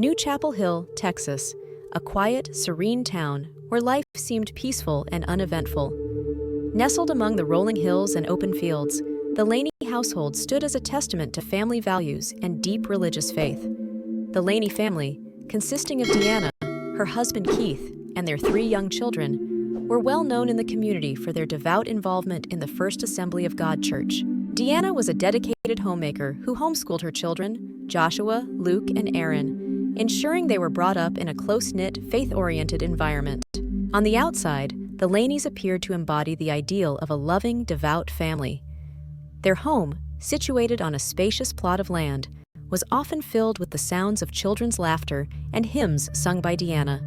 New Chapel Hill, Texas, a quiet, serene town where life seemed peaceful and uneventful. Nestled among the rolling hills and open fields, the Laney household stood as a testament to family values and deep religious faith. The Laney family, consisting of Deanna, her husband Keith, and their 3 young children, were well known in the community for their devout involvement in the First Assembly of God Church. Deanna was a dedicated homemaker who homeschooled her children, Joshua, Luke, and Aaron, ensuring they were brought up in a close-knit, faith-oriented environment. On the outside, the Laneys appeared to embody the ideal of a loving, devout family. Their home, situated on a spacious plot of land, was often filled with the sounds of children's laughter and hymns sung by Deanna,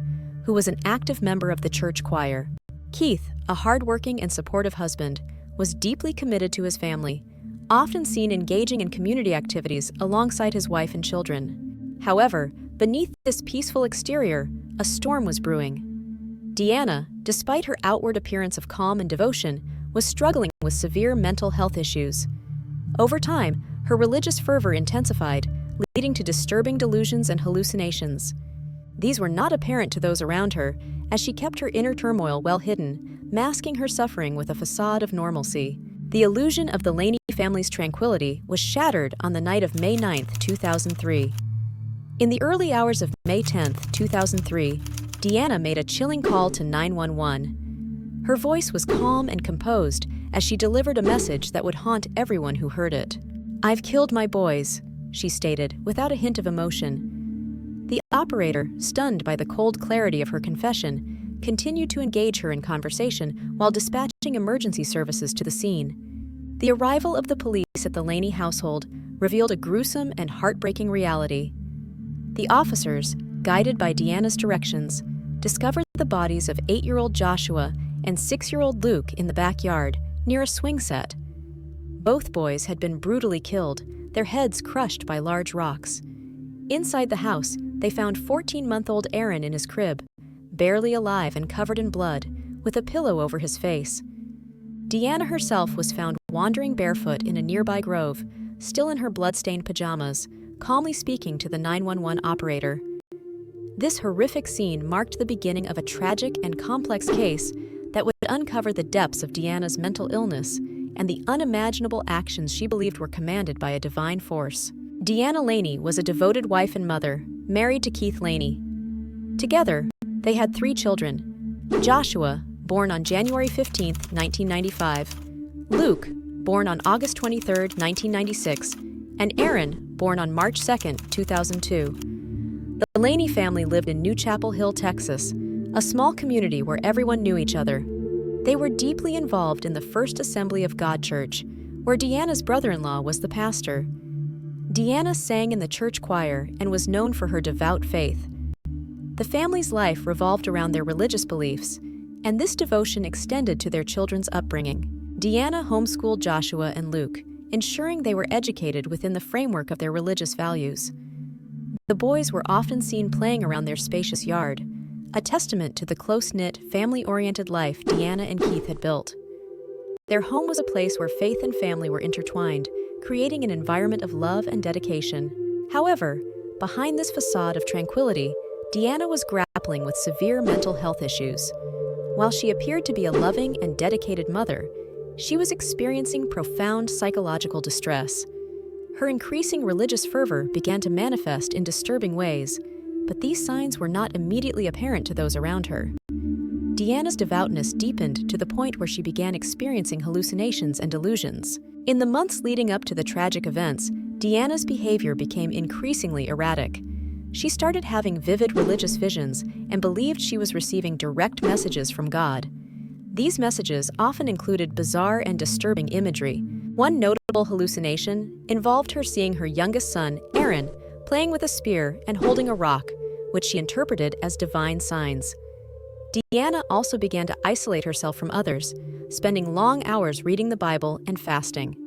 who was an active member of the church choir. Keith, a hardworking and supportive husband, was deeply committed to his family, often seen engaging in community activities alongside his wife and children. However, beneath this peaceful exterior, a storm was brewing. Deanna, despite her outward appearance of calm and devotion, was struggling with severe mental health issues. Over time, her religious fervor intensified, leading to disturbing delusions and hallucinations. These were not apparent to those around her, as she kept her inner turmoil well hidden, masking her suffering with a facade of normalcy. The illusion of the Laney family's tranquility was shattered on the night of May 9, 2003. In the early hours of May 10, 2003, Deanna made a chilling call to 911. Her voice was calm and composed as she delivered a message that would haunt everyone who heard it. "I've killed my boys," she stated, without a hint of emotion. The operator, stunned by the cold clarity of her confession, continued to engage her in conversation while dispatching emergency services to the scene. The arrival of the police at the Laney household revealed a gruesome and heartbreaking reality. The officers, guided by Deanna's directions, discovered the bodies of 8-year-old Joshua and 6-year-old Luke in the backyard, near a swing set. Both boys had been brutally killed, their heads crushed by large rocks. Inside the house, they found 14-month-old Aaron in his crib, barely alive and covered in blood, with a pillow over his face. Deanna herself was found wandering barefoot in a nearby grove, still in her blood-stained pajamas, calmly speaking to the 911 operator. This horrific scene marked the beginning of a tragic and complex case that would uncover the depths of Deanna's mental illness and the unimaginable actions she believed were commanded by a divine force. Deanna Laney was a devoted wife and mother, married to Keith Laney. Together, they had 3 children: Joshua, born on January 15, 1995, Luke, born on August 23, 1996, and Aaron, born on March 2, 2002. The Laney family lived in New Chapel Hill, Texas, a small community where everyone knew each other. They were deeply involved in the First Assembly of God Church, where Deanna's brother-in-law was the pastor. Deanna sang in the church choir and was known for her devout faith. The family's life revolved around their religious beliefs, and this devotion extended to their children's upbringing. Deanna homeschooled Joshua and Luke, ensuring they were educated within the framework of their religious values. The boys were often seen playing around their spacious yard, a testament to the close-knit, family-oriented life Deanna and Keith had built. Their home was a place where faith and family were intertwined, creating an environment of love and dedication. However, behind this facade of tranquility, Deanna was grappling with severe mental health issues. While she appeared to be a loving and dedicated mother, she was experiencing profound psychological distress. Her increasing religious fervor began to manifest in disturbing ways, but these signs were not immediately apparent to those around her. Deanna's devoutness deepened to the point where she began experiencing hallucinations and delusions. In the months leading up to the tragic events, Deanna's behavior became increasingly erratic. She started having vivid religious visions and believed she was receiving direct messages from God. These messages often included bizarre and disturbing imagery. One notable hallucination involved her seeing her youngest son, Aaron, playing with a spear and holding a rock, which she interpreted as divine signs. Deanna also began to isolate herself from others, spending long hours reading the Bible and fasting.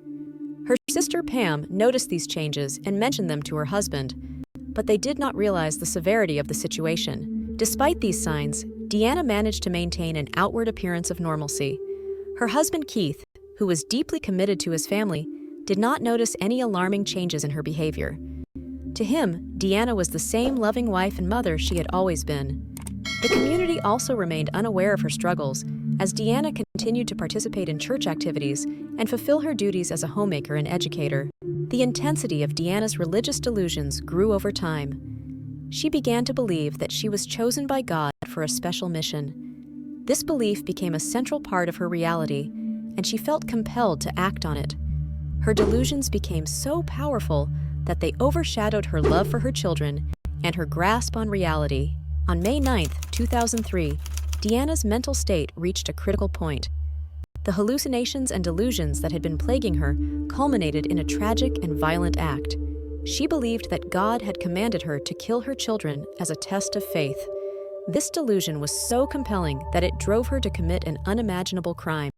Her sister Pam noticed these changes and mentioned them to her husband, but they did not realize the severity of the situation. Despite these signs, Deanna managed to maintain an outward appearance of normalcy. Her husband Keith, who was deeply committed to his family, did not notice any alarming changes in her behavior. To him, Deanna was the same loving wife and mother she had always been. The community also remained unaware of her struggles, as Deanna continued to participate in church activities and fulfill her duties as a homemaker and educator. The intensity of Deanna's religious delusions grew over time. She began to believe that she was chosen by God for a special mission. This belief became a central part of her reality, and she felt compelled to act on it. Her delusions became so powerful that they overshadowed her love for her children and her grasp on reality. On May 9, 2003, Deanna's mental state reached a critical point. The hallucinations and delusions that had been plaguing her culminated in a tragic and violent act. She believed that God had commanded her to kill her children as a test of faith. This delusion was so compelling that it drove her to commit an unimaginable crime.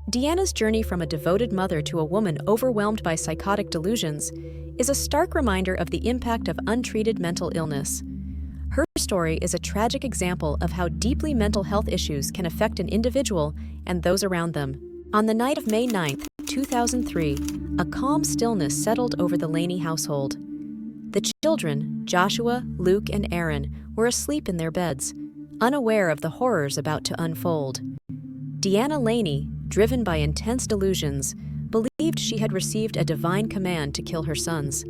Deanna's journey from a devoted mother to a woman overwhelmed by psychotic delusions is a stark reminder of the impact of untreated mental illness. Her story is a tragic example of how deeply mental health issues can affect an individual and those around them. On the night of May 9, 2003, a calm stillness settled over the Laney household. The children, Joshua, Luke, and Aaron, were asleep in their beds, unaware of the horrors about to unfold. Deanna Laney, driven by intense delusions, believed she had received a divine command to kill her sons.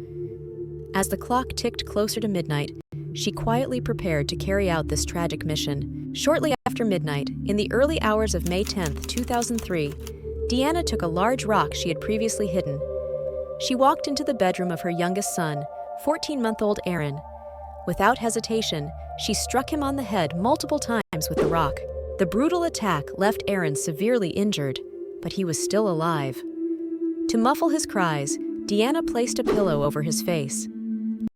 As the clock ticked closer to midnight, she quietly prepared to carry out this tragic mission. Shortly after midnight, in the early hours of May 10, 2003, Deanna took a large rock she had previously hidden. She walked into the bedroom of her youngest son, 14-month-old Aaron. Without hesitation, she struck him on the head multiple times with the rock. The brutal attack left Aaron severely injured, but he was still alive. To muffle his cries, Deanna placed a pillow over his face.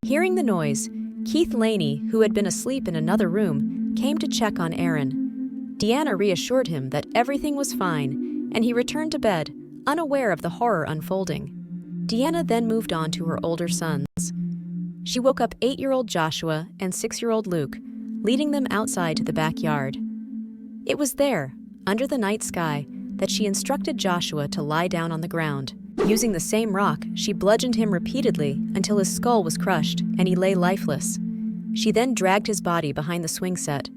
Hearing the noise, Keith Laney, who had been asleep in another room, came to check on Aaron. Deanna reassured him that everything was fine, and he returned to bed, unaware of the horror unfolding. Deanna then moved on to her older sons. She woke up 8-year-old Joshua and 6-year-old Luke, leading them outside to the backyard. It was there, under the night sky, that she instructed Joshua to lie down on the ground. Using the same rock, she bludgeoned him repeatedly until his skull was crushed and he lay lifeless. She then dragged his body behind the swing set.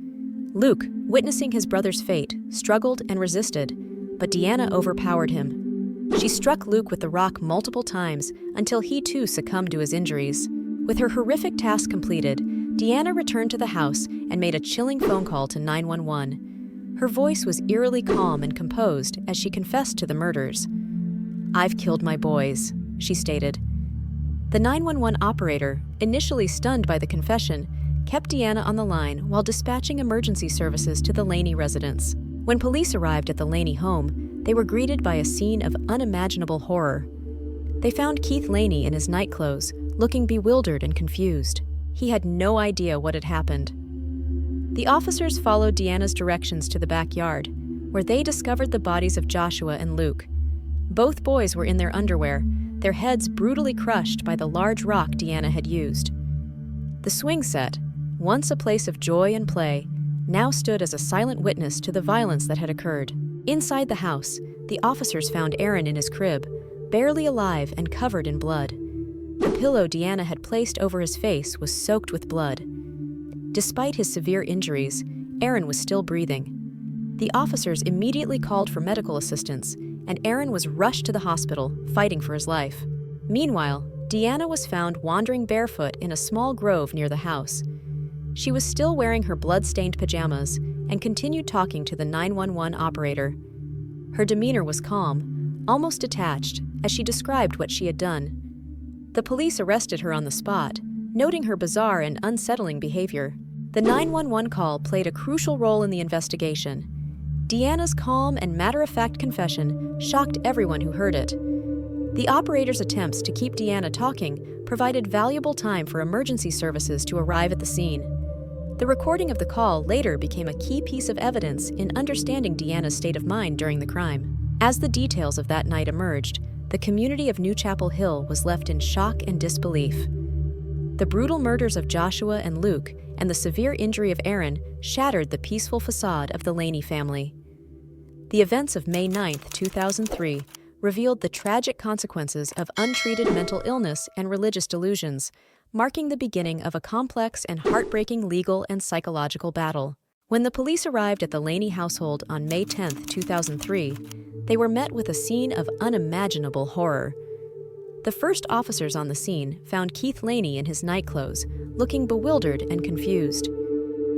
Luke, witnessing his brother's fate, struggled and resisted, but Deanna overpowered him. She struck Luke with the rock multiple times until he too succumbed to his injuries. With her horrific task completed, Deanna returned to the house and made a chilling phone call to 911. Her voice was eerily calm and composed as she confessed to the murders. "I've killed my boys," she stated. The 911 operator, initially stunned by the confession, kept Deanna on the line while dispatching emergency services to the Laney residence. When police arrived at the Laney home, they were greeted by a scene of unimaginable horror. They found Keith Laney in his nightclothes, looking bewildered and confused. He had no idea what had happened. The officers followed Deanna's directions to the backyard, where they discovered the bodies of Joshua and Luke. Both boys were in their underwear, their heads brutally crushed by the large rock Deanna had used. The swing set, once a place of joy and play, now stood as a silent witness to the violence that had occurred. Inside the house, the officers found Aaron in his crib, barely alive and covered in blood. The pillow Deanna had placed over his face was soaked with blood. Despite his severe injuries, Aaron was still breathing. The officers immediately called for medical assistance, and Aaron was rushed to the hospital, fighting for his life. Meanwhile, Deanna was found wandering barefoot in a small grove near the house. She was still wearing her blood-stained pajamas and continued talking to the 911 operator. Her demeanor was calm, almost detached, as she described what she had done. The police arrested her on the spot, noting her bizarre and unsettling behavior. The 911 call played a crucial role in the investigation. Deanna's calm and matter-of-fact confession shocked everyone who heard it. The operator's attempts to keep Deanna talking provided valuable time for emergency services to arrive at the scene. The recording of the call later became a key piece of evidence in understanding Deanna's state of mind during the crime. As the details of that night emerged, the community of New Chapel Hill was left in shock and disbelief. The brutal murders of Joshua and Luke and the severe injury of Aaron shattered the peaceful facade of the Laney family. The events of May 9, 2003, revealed the tragic consequences of untreated mental illness and religious delusions, marking the beginning of a complex and heartbreaking legal and psychological battle. When the police arrived at the Laney household on May 10, 2003, they were met with a scene of unimaginable horror. The first officers on the scene found Keith Laney in his nightclothes, looking bewildered and confused.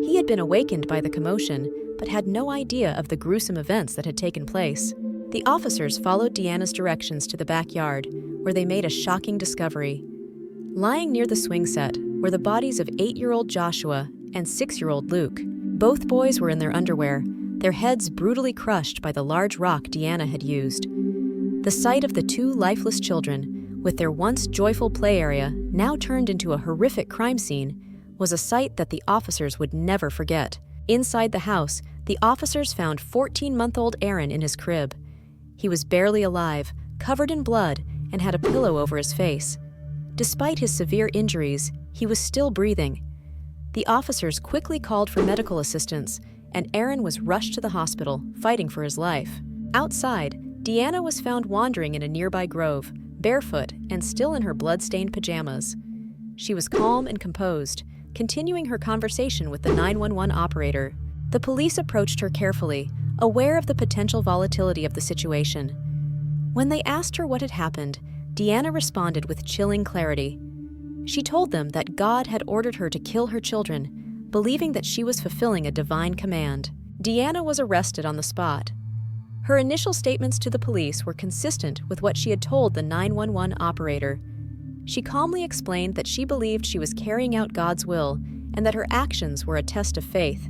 He had been awakened by the commotion, but had no idea of the gruesome events that had taken place. The officers followed Deanna's directions to the backyard, where they made a shocking discovery. Lying near the swing set were the bodies of 8-year-old Joshua and 6-year-old Luke. Both boys were in their underwear, their heads brutally crushed by the large rock Deanna had used. The sight of the two lifeless children, with their once joyful play area now turned into a horrific crime scene, was a sight that the officers would never forget. Inside the house, the officers found 14-month-old Aaron in his crib. He was barely alive, covered in blood, and had a pillow over his face. Despite his severe injuries, he was still breathing. The officers quickly called for medical assistance, and Aaron was rushed to the hospital, fighting for his life. Outside, Deanna was found wandering in a nearby grove, barefoot and still in her blood-stained pajamas. She was calm and composed, continuing her conversation with the 911 operator. The police approached her carefully, aware of the potential volatility of the situation. When they asked her what had happened, Deanna responded with chilling clarity. She told them that God had ordered her to kill her children, believing that she was fulfilling a divine command. Deanna was arrested on the spot. Her initial statements to the police were consistent with what she had told the 911 operator. She calmly explained that she believed she was carrying out God's will and that her actions were a test of faith.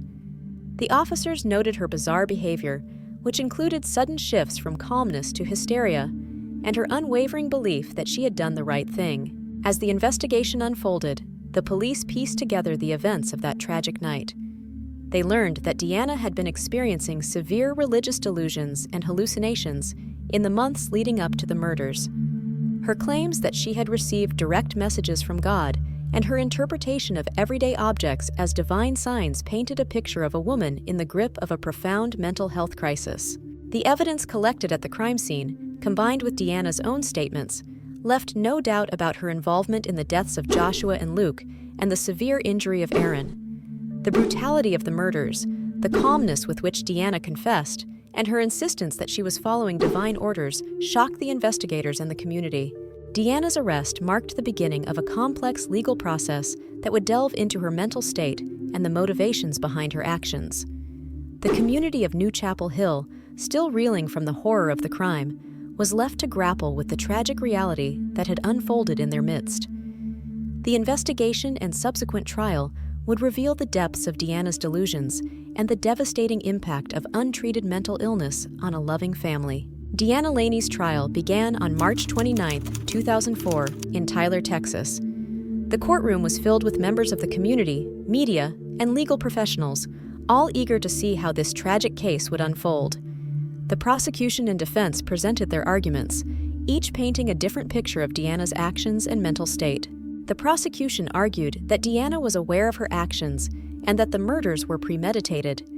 The officers noted her bizarre behavior, which included sudden shifts from calmness to hysteria, and her unwavering belief that she had done the right thing. As the investigation unfolded, the police pieced together the events of that tragic night. They learned that Deanna had been experiencing severe religious delusions and hallucinations in the months leading up to the murders. Her claims that she had received direct messages from God and her interpretation of everyday objects as divine signs painted a picture of a woman in the grip of a profound mental health crisis. The evidence collected at the crime scene, combined with Deanna's own statements, left no doubt about her involvement in the deaths of Joshua and Luke and the severe injury of Aaron. The brutality of the murders, the calmness with which Deanna confessed, and her insistence that she was following divine orders shocked the investigators and the community. Deanna's arrest marked the beginning of a complex legal process that would delve into her mental state and the motivations behind her actions. The community of New Chapel Hill, still reeling from the horror of the crime, was left to grapple with the tragic reality that had unfolded in their midst. The investigation and subsequent trial would reveal the depths of Deanna's delusions and the devastating impact of untreated mental illness on a loving family. Deanna Laney's trial began on March 29, 2004, in Tyler, Texas. The courtroom was filled with members of the community, media, and legal professionals, all eager to see how this tragic case would unfold. The prosecution and defense presented their arguments, each painting a different picture of Deanna's actions and mental state. The prosecution argued that Deanna was aware of her actions and that the murders were premeditated.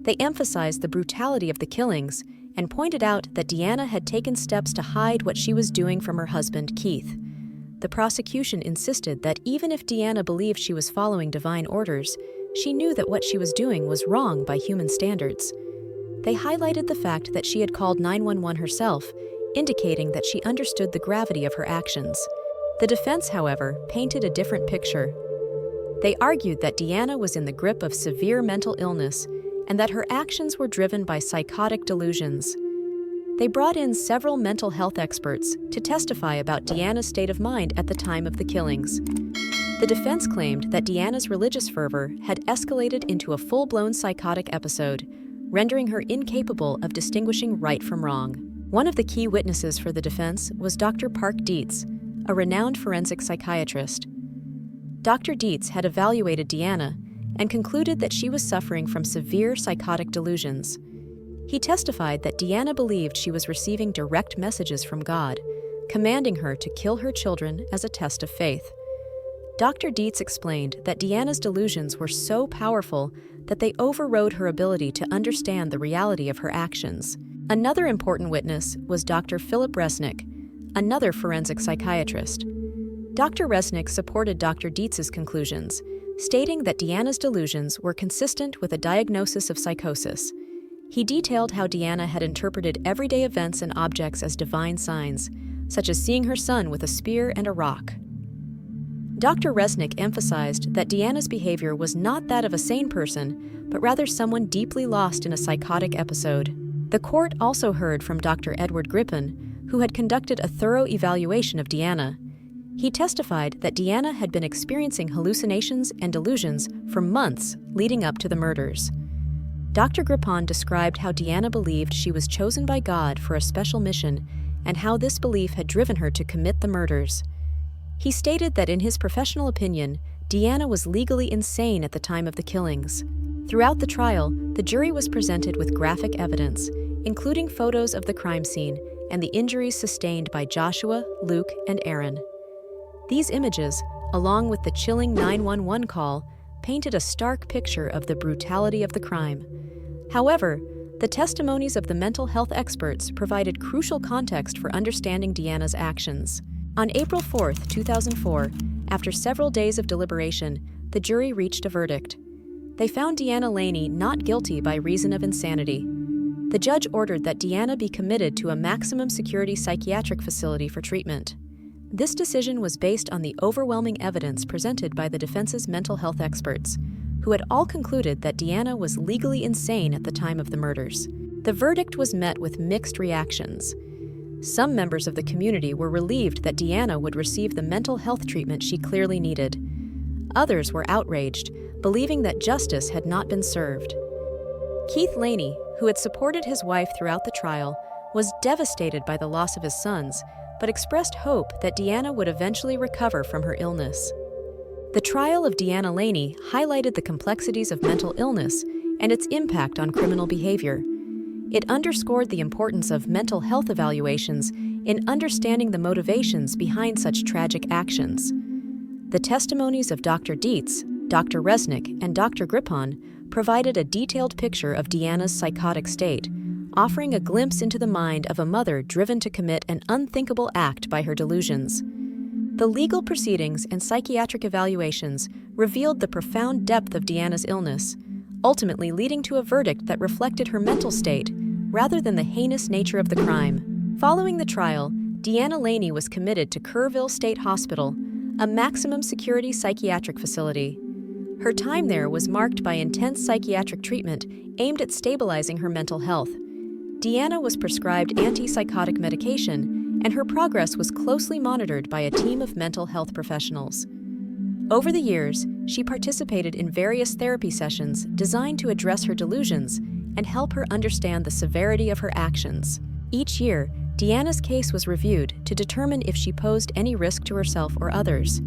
They emphasized the brutality of the killings and pointed out that Deanna had taken steps to hide what she was doing from her husband, Keith. The prosecution insisted that even if Deanna believed she was following divine orders, she knew that what she was doing was wrong by human standards. They highlighted the fact that she had called 911 herself, indicating that she understood the gravity of her actions. The defense, however, painted a different picture. They argued that Deanna was in the grip of severe mental illness and that her actions were driven by psychotic delusions. They brought in several mental health experts to testify about Deanna's state of mind at the time of the killings. The defense claimed that Deanna's religious fervor had escalated into a full-blown psychotic episode, rendering her incapable of distinguishing right from wrong. One of the key witnesses for the defense was Dr. Park Dietz, a renowned forensic psychiatrist. Dr. Dietz had evaluated Deanna and concluded that she was suffering from severe psychotic delusions. He testified that Deanna believed she was receiving direct messages from God, commanding her to kill her children as a test of faith. Dr. Dietz explained that Deanna's delusions were so powerful that they overrode her ability to understand the reality of her actions. Another important witness was Dr. Philip Resnick, another forensic psychiatrist. Dr. Resnick supported Dr. Dietz's conclusions, stating that Deanna's delusions were consistent with a diagnosis of psychosis. He detailed how Deanna had interpreted everyday events and objects as divine signs, such as seeing her son with a spear and a rock. Dr. Resnick emphasized that Deanna's behavior was not that of a sane person, but rather someone deeply lost in a psychotic episode. The court also heard from Dr. Edward Grippen, who had conducted a thorough evaluation of Deanna. He testified that Deanna had been experiencing hallucinations and delusions for months leading up to the murders. Dr. Grippen described how Deanna believed she was chosen by God for a special mission and how this belief had driven her to commit the murders. He stated that in his professional opinion, Deanna was legally insane at the time of the killings. Throughout the trial, the jury was presented with graphic evidence, including photos of the crime scene and the injuries sustained by Joshua, Luke, and Aaron. These images, along with the chilling 911 call, painted a stark picture of the brutality of the crime. However, the testimonies of the mental health experts provided crucial context for understanding Deanna's actions. On April 4, 2004, after several days of deliberation, the jury reached a verdict. They found Deanna Laney not guilty by reason of insanity. The judge ordered that Deanna be committed to a maximum security psychiatric facility for treatment. This decision was based on the overwhelming evidence presented by the defense's mental health experts, who had all concluded that Deanna was legally insane at the time of the murders. The verdict was met with mixed reactions. Some members of the community were relieved that Deanna would receive the mental health treatment she clearly needed. Others were outraged, believing that justice had not been served. Keith Laney, who had supported his wife throughout the trial, was devastated by the loss of his sons, but expressed hope that Deanna would eventually recover from her illness. The trial of Deanna Laney highlighted the complexities of mental illness and its impact on criminal behavior. It underscored the importance of mental health evaluations in understanding the motivations behind such tragic actions. The testimonies of Dr. Dietz, Dr. Resnick, and Dr. Grippen provided a detailed picture of Deanna's psychotic state, offering a glimpse into the mind of a mother driven to commit an unthinkable act by her delusions. The legal proceedings and psychiatric evaluations revealed the profound depth of Deanna's illness, ultimately leading to a verdict that reflected her mental state rather than the heinous nature of the crime. Following the trial, Deanna Laney was committed to Kerrville State Hospital, a maximum security psychiatric facility. Her time there was marked by intense psychiatric treatment aimed at stabilizing her mental health. Deanna was prescribed antipsychotic medication, and her progress was closely monitored by a team of mental health professionals. Over the years, she participated in various therapy sessions designed to address her delusions and help her understand the severity of her actions. Each year, Deanna's case was reviewed to determine if she posed any risk to herself or others.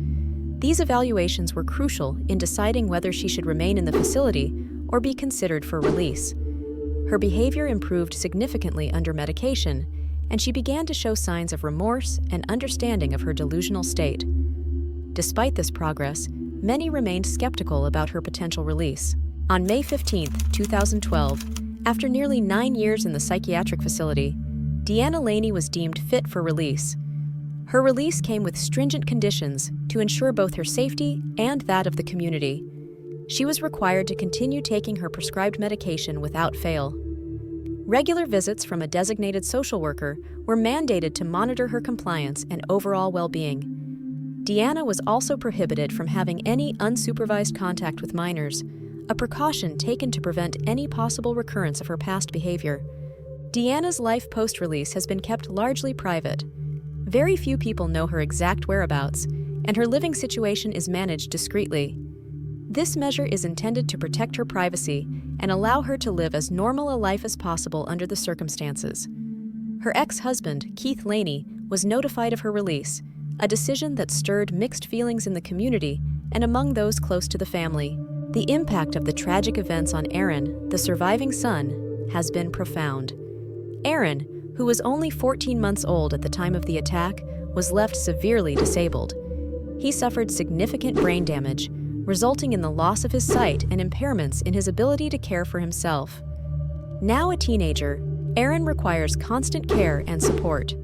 These evaluations were crucial in deciding whether she should remain in the facility or be considered for release. Her behavior improved significantly under medication, and she began to show signs of remorse and understanding of her delusional state. Despite this progress, many remained skeptical about her potential release. On May 15, 2012, after nearly 9 years in the psychiatric facility, Deanna Laney was deemed fit for release. Her release came with stringent conditions to ensure both her safety and that of the community. She was required to continue taking her prescribed medication without fail. Regular visits from a designated social worker were mandated to monitor her compliance and overall well-being. Deanna was also prohibited from having any unsupervised contact with minors, a precaution taken to prevent any possible recurrence of her past behavior. Deanna's life post-release has been kept largely private. Very few people know her exact whereabouts, and her living situation is managed discreetly. This measure is intended to protect her privacy and allow her to live as normal a life as possible under the circumstances. Her ex-husband, Keith Laney, was notified of her release, a decision that stirred mixed feelings in the community and among those close to the family. The impact of the tragic events on Aaron, the surviving son, has been profound. Aaron, who was only 14 months old at the time of the attack, was left severely disabled. He suffered significant brain damage, resulting in the loss of his sight and impairments in his ability to care for himself. Now a teenager, Aaron requires constant care and support.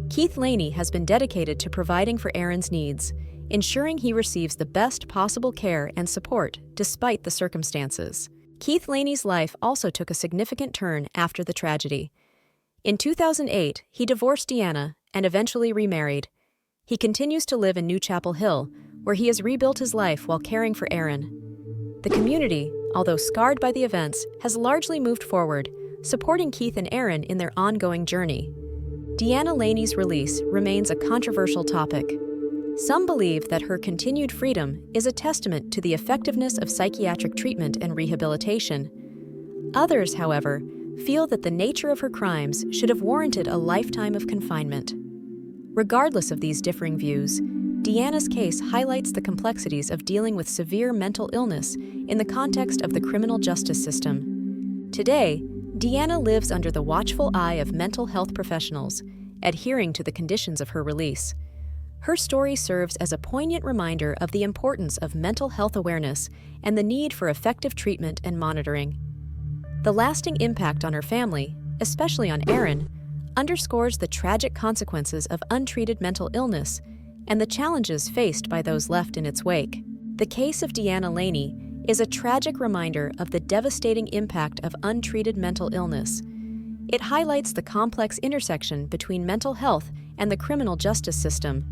Keith Laney has been dedicated to providing for Aaron's needs, ensuring he receives the best possible care and support despite the circumstances. Keith Laney's life also took a significant turn after the tragedy. In 2008, he divorced Deanna and eventually remarried. He continues to live in New Chapel Hill, where he has rebuilt his life while caring for Aaron. The community, although scarred by the events, has largely moved forward, supporting Keith and Aaron in their ongoing journey. Deanna Laney's release remains a controversial topic. Some believe that her continued freedom is a testament to the effectiveness of psychiatric treatment and rehabilitation. Others, however, feel that the nature of her crimes should have warranted a lifetime of confinement. Regardless of these differing views, Deanna's case highlights the complexities of dealing with severe mental illness in the context of the criminal justice system. Today, Deanna lives under the watchful eye of mental health professionals, adhering to the conditions of her release. Her story serves as a poignant reminder of the importance of mental health awareness and the need for effective treatment and monitoring. The lasting impact on her family, especially on Aaron, underscores the tragic consequences of untreated mental illness and the challenges faced by those left in its wake. The case of Deanna Laney is a tragic reminder of the devastating impact of untreated mental illness. It highlights the complex intersection between mental health and the criminal justice system.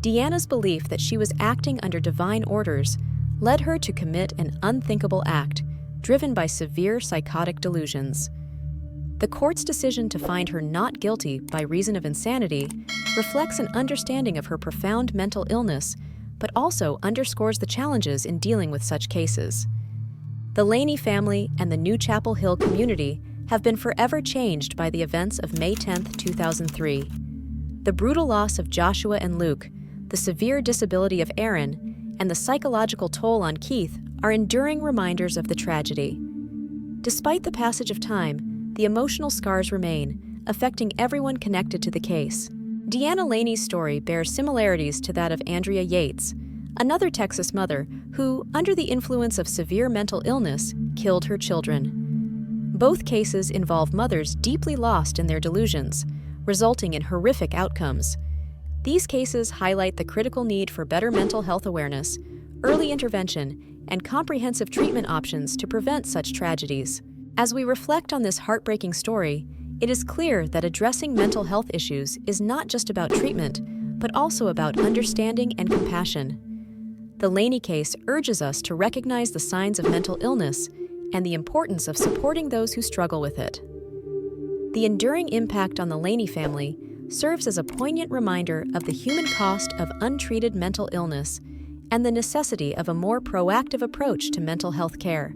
Deanna's belief that she was acting under divine orders led her to commit an unthinkable act, driven by severe psychotic delusions. The court's decision to find her not guilty by reason of insanity reflects an understanding of her profound mental illness, but also underscores the challenges in dealing with such cases. The Laney family and the New Chapel Hill community have been forever changed by the events of May 10, 2003. The brutal loss of Joshua and Luke, the severe disability of Aaron, and the psychological toll on Keith are enduring reminders of the tragedy. Despite the passage of time, the emotional scars remain, affecting everyone connected to the case. Deanna Laney's story bears similarities to that of Andrea Yates, another Texas mother who, under the influence of severe mental illness, killed her children. Both cases involve mothers deeply lost in their delusions, resulting in horrific outcomes. These cases highlight the critical need for better mental health awareness, early intervention, and comprehensive treatment options to prevent such tragedies. As we reflect on this heartbreaking story, it is clear that addressing mental health issues is not just about treatment, but also about understanding and compassion. The Laney case urges us to recognize the signs of mental illness and the importance of supporting those who struggle with it. The enduring impact on the Laney family serves as a poignant reminder of the human cost of untreated mental illness and the necessity of a more proactive approach to mental health care.